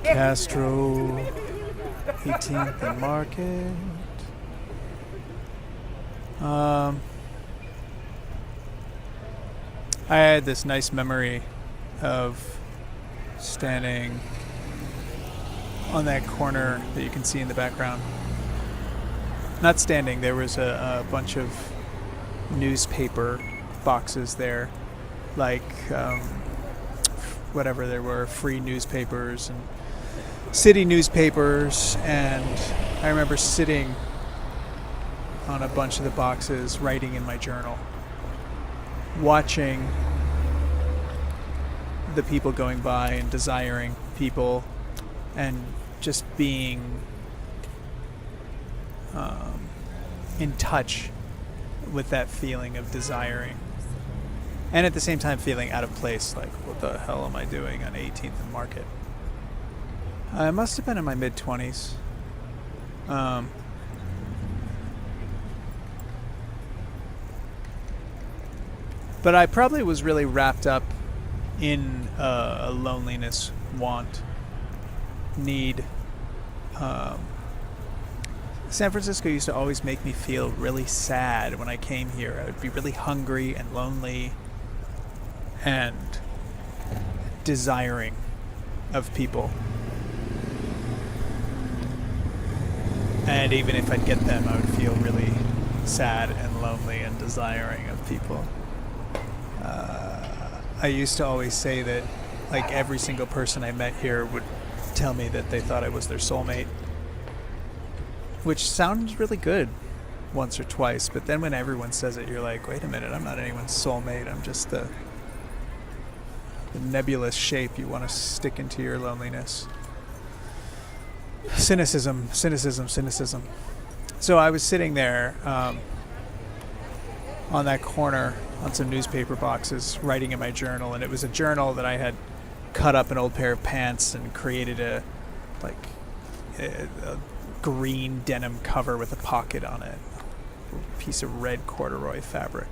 Castro, 18th and Market. I had this nice memory of standing on that corner that you can see in the background. Not standing, there was a bunch of newspaper boxes there, like whatever there were, free newspapers and city newspapers, and I remember sitting on a bunch of the boxes writing in my journal, watching the people going by and desiring people, and just being in touch with that feeling of desiring, and at the same time feeling out of place, like, what the hell am I doing on 18th and Market? I must have been in my mid-20s. But I probably was really wrapped up in a loneliness, want, need. San Francisco used to always make me feel really sad when I came here. I would be really hungry and lonely and desiring of people. And even if I'd get them, I would feel really sad and lonely and desiring of people. I used to always say that, like, every single person I met here would tell me that they thought I was their soulmate, which sounds really good once or twice, but then when everyone says it, you're like, wait a minute, I'm not anyone's soulmate. I'm just the nebulous shape you want to stick into your loneliness. Cynicism. So I was sitting there on that corner on some newspaper boxes writing in my journal, and it was a journal that I had cut up an old pair of pants and created a green denim cover with a pocket on it, a piece of red corduroy fabric.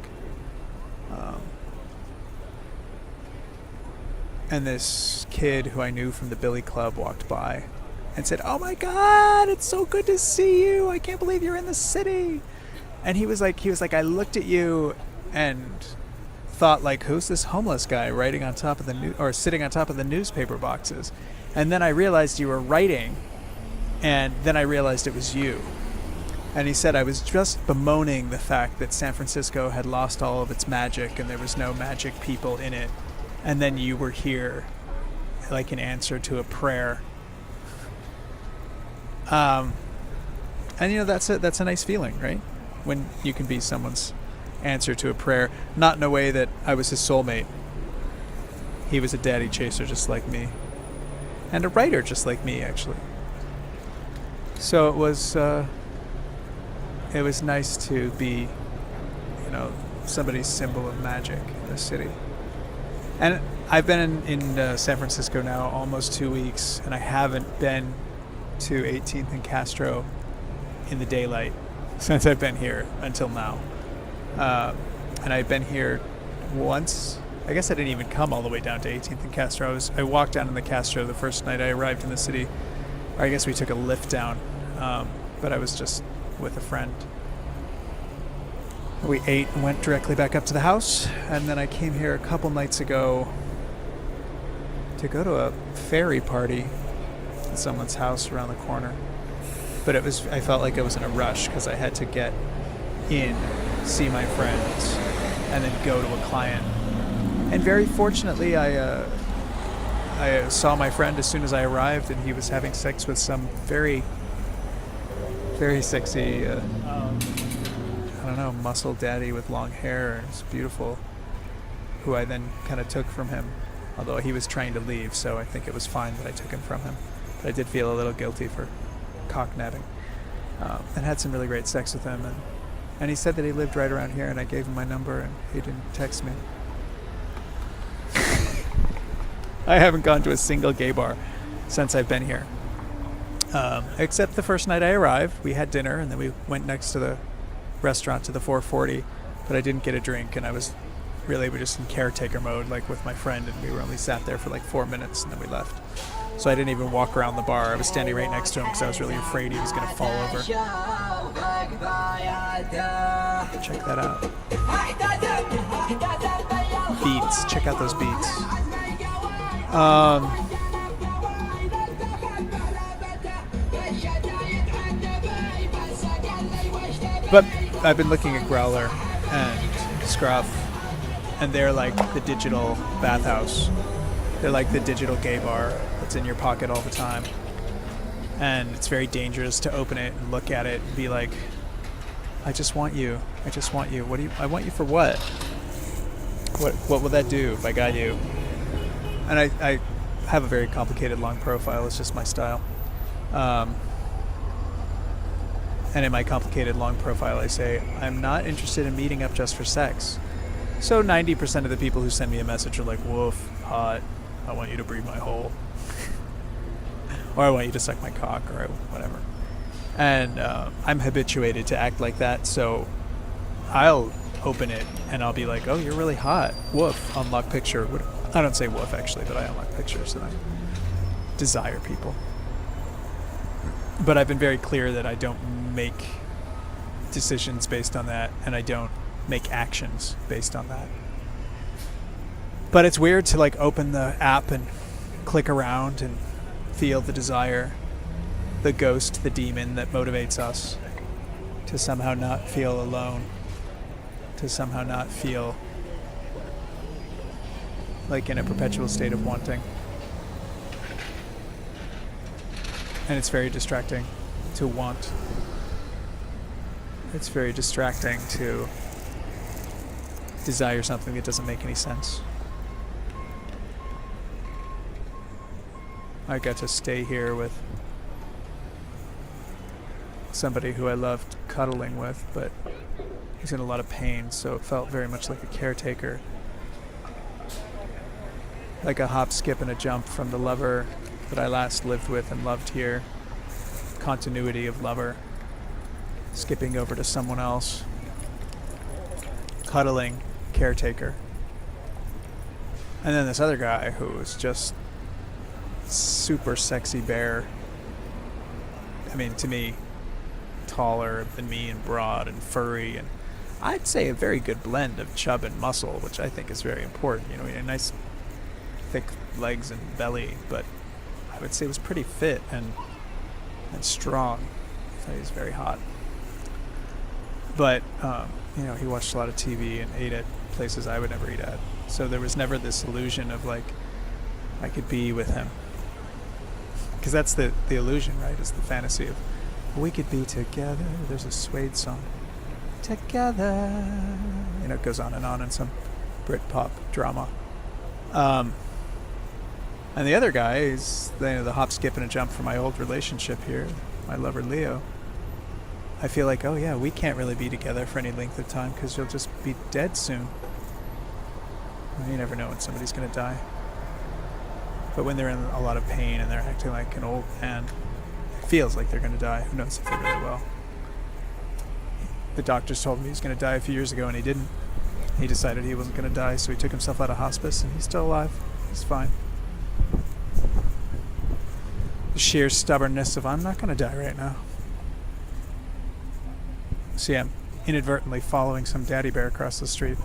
And this kid who I knew from the Billy Club walked by and said, "Oh my God, it's so good to see you. I can't believe you're in the city." And he was like, I looked at you and thought, like, who's this homeless guy writing on top of or sitting on top of the newspaper boxes? And then I realized you were writing, and then I realized it was you. And he said, I was just bemoaning the fact that San Francisco had lost all of its magic and there was no magic people in it. And then you were here, like an answer to a prayer. And you know, that's a nice feeling, right? When you can be someone's answer to a prayer, not in a way that I was his soulmate. He was a daddy chaser just like me, and a writer just like me, actually. So it was nice to be, you know, somebody's symbol of magic in the city. And I've been in San Francisco now almost 2 weeks, and I haven't been to 18th and Castro in the daylight since I've been here until now. And I've been here once. I guess I didn't even come all the way down to 18th and Castro. I walked down in the Castro the first night I arrived in the city. Or I guess we took a lift down, but I was just with a friend. We ate and went directly back up to the house, and then I came here a couple nights ago to go to a fairy party at someone's house around the corner. But I felt like I was in a rush because I had to get in, see my friends, and then go to a client. And very fortunately, I saw my friend as soon as I arrived, and he was having sex with some very, very sexy, I don't know, muscle daddy with long hair. It's beautiful, who I then kind of took from him, although he was trying to leave, so I think it was fine that I took him from him. But I did feel a little guilty for cocknabbing, and had some really great sex with him. And he said that he lived right around here, and I gave him my number, and he didn't text me. I haven't gone to a single gay bar since I've been here, except the first night I arrived. We had dinner, and then we went next to the restaurant to the 440, but I didn't get a drink, and I was really were just in caretaker mode, like with my friend, and we were only sat there for like 4 minutes and then we left. So I didn't even walk around the bar. I was standing right next to him because I was really afraid he was going to fall over. Check that out. Beats. Check out those beats. But I've been looking at Growler and Scruff, and they're like the digital bathhouse. They're like the digital gay bar that's in your pocket all the time. And it's very dangerous to open it and look at it and be like, I just want you. I just want you. What do you? I want you for what? What will that do if I got you? And I have a very complicated long profile. It's just my style. And in my complicated long profile, I say, I'm not interested in meeting up just for sex. So 90% of the people who send me a message are like, woof, hot, I want you to breathe my hole. Or I want you to suck my cock, or whatever. And I'm habituated to act like that, so I'll open it and I'll be like, oh, you're really hot. Woof, unlock picture. I don't say woof, actually, but I unlock pictures and I desire people. But I've been very clear that I don't make decisions based on that, and I don't make actions based on that. But it's weird to like open the app and click around and feel the desire, the ghost, the demon that motivates us to somehow not feel alone, to somehow not feel like in a perpetual state of wanting. And it's very distracting to want. It's very distracting to desire something that doesn't make any sense. I got to stay here with somebody who I loved cuddling with, but he's in a lot of pain, so it felt very much like a caretaker. Like a hop, skip, and a jump from the lover that I last lived with and loved here. Continuity of lover. Skipping over to someone else. Cuddling, caretaker. And then this other guy who was just super sexy bear. I mean, to me, taller than me and broad and furry, and I'd say a very good blend of chub and muscle, which I think is very important. You know, a nice thick legs and belly, but I would say it was pretty fit and strong. I thought he was very hot. But, he watched a lot of TV and ate at places I would never eat at. So there was never this illusion of, like, I could be with him. Because that's the illusion, right? Is the fantasy of, we could be together. There's a Suede song. Together. It goes on in some Britpop drama. And the other guy is the hop, skip, and a jump from my old relationship here, my lover Leo. I feel like, oh yeah, we can't really be together for any length of time because you'll just be dead soon. Well, you never know when somebody's going to die. But when they're in a lot of pain and they're acting like an old man, it feels like they're going to die. Who knows if they really will. The doctors told me he was going to die a few years ago and he didn't. He decided he wasn't going to die, so he took himself out of hospice and he's still alive. He's fine. The sheer stubbornness of, I'm not going to die right now. See, I'm inadvertently following some daddy bear across the street.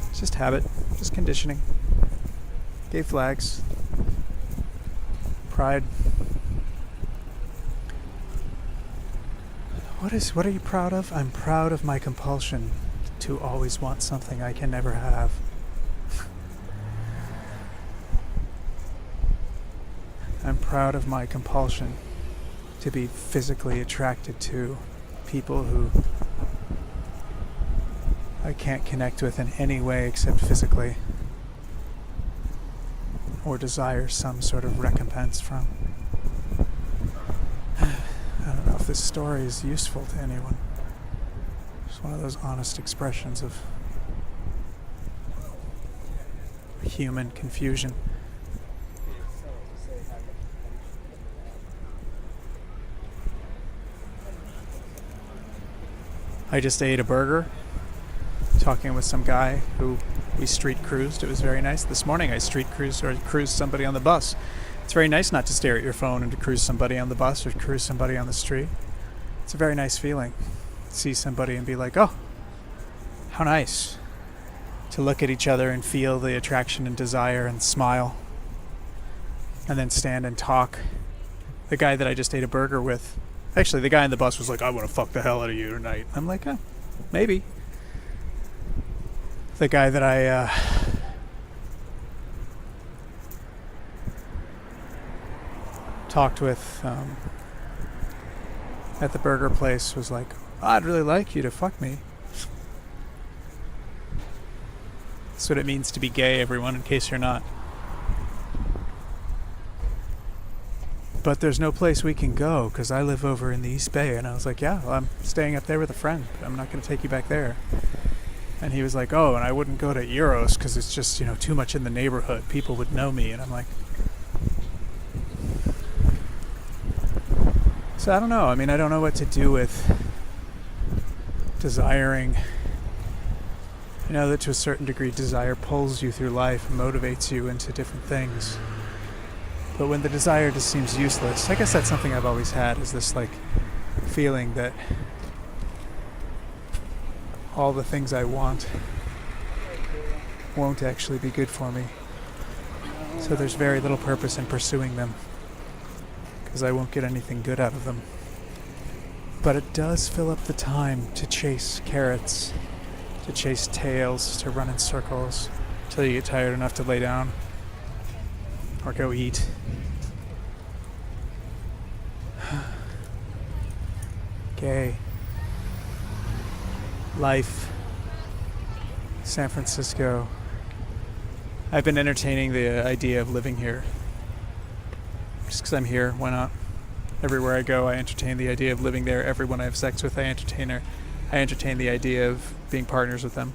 It's just habit, just conditioning. Gay flags. Pride. What are you proud of? I'm proud of my compulsion to always want something I can never have. I'm proud of my compulsion to be physically attracted to people who I can't connect with in any way except physically, or desire some sort of recompense from. I don't know if this story is useful to anyone. It's one of those honest expressions of human confusion. I just ate a burger, talking with some guy who We street cruised. It was very nice. This morning I street cruised or cruised somebody on the bus. It's very nice not to stare at your phone and to cruise somebody on the bus or cruise somebody on the street. It's a very nice feeling. See somebody and be like, oh, how nice. To look at each other and feel the attraction and desire and smile. And then stand and talk. The guy that I just ate a burger with, actually the guy on the bus was like, I want to fuck the hell out of you tonight. I'm like, maybe. The guy that I talked with at the burger place was like, I'd really like you to fuck me. That's what it means to be gay, everyone, in case you're not. But there's no place we can go because I live over in the East Bay. And I was like, yeah, well, I'm staying up there with a friend. But I'm not going to take you back there. And he was like, oh, and I wouldn't go to Eros because it's just, too much in the neighborhood. People would know me. And I'm like, so I don't know. I mean, I don't know what to do with desiring. I know that to a certain degree, desire pulls you through life and motivates you into different things. But when the desire just seems useless, I guess that's something I've always had, is this feeling that all the things I want won't actually be good for me. So there's very little purpose in pursuing them, because I won't get anything good out of them. But it does fill up the time to chase carrots, to chase tails, to run in circles, till you get tired enough to lay down or go eat. Gay. Life. San Francisco. I've been entertaining the idea of living here. Just because I'm here, why not? Everywhere I go, I entertain the idea of living there. Everyone I have sex with, I entertain the idea of being partners with them.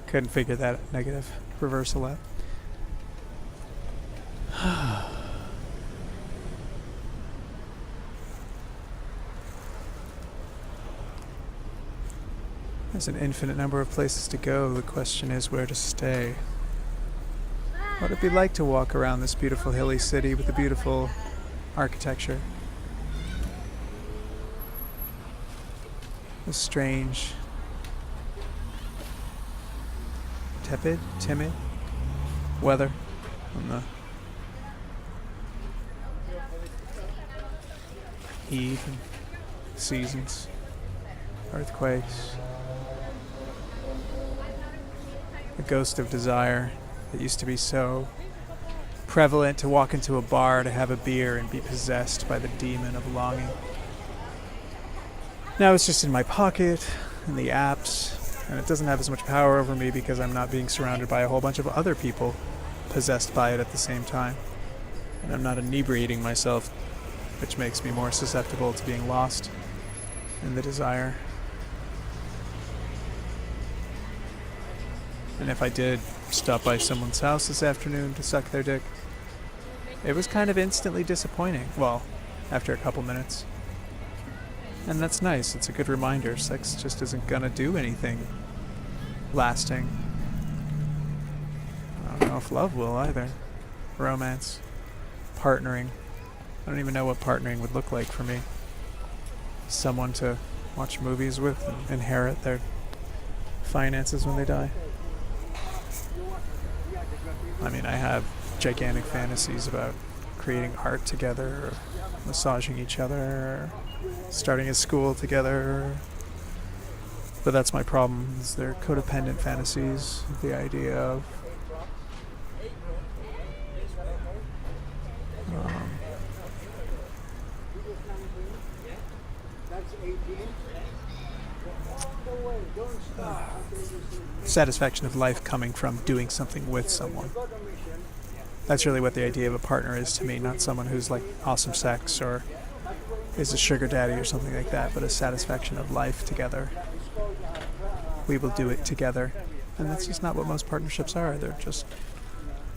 Couldn't figure that negative reversal out. There's an infinite number of places to go. The question is where to stay. What would it be like to walk around this beautiful hilly city with the beautiful architecture? The strange, timid weather on the heat and seasons, earthquakes, the ghost of desire that used to be so prevalent, to walk into a bar to have a beer and be possessed by the demon of longing. Now it's just in my pocket, in the apps, and it doesn't have as much power over me because I'm not being surrounded by a whole bunch of other people possessed by it at the same time. And I'm not inebriating myself, which makes me more susceptible to being lost in the desire. And if I did stop by someone's house this afternoon to suck their dick, it was kind of instantly disappointing. Well, after a couple minutes. And that's nice. It's a good reminder. Sex just isn't gonna do anything lasting. I don't know if love will either. Romance. Partnering. I don't even know what partnering would look like for me. Someone to watch movies with and inherit their finances when they die. I mean, I have gigantic fantasies about creating art together, or massaging each other, or starting a school together. But that's my problem, is they're codependent fantasies. The idea of satisfaction of life coming from doing something with someone. That's really what the idea of a partner is to me, not someone who's like awesome sex or is a sugar daddy or something like that, but a satisfaction of life together. We will do it together. And that's just not what most partnerships are. They're just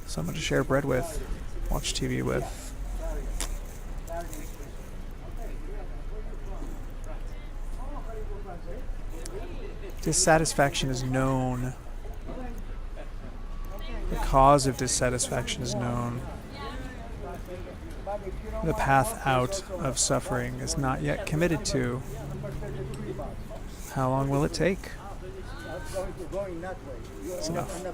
someone to share bread with, watch TV with, Dissatisfaction is known. The cause of dissatisfaction is known. The path out of suffering is not yet committed to. How long will it take? It's enough.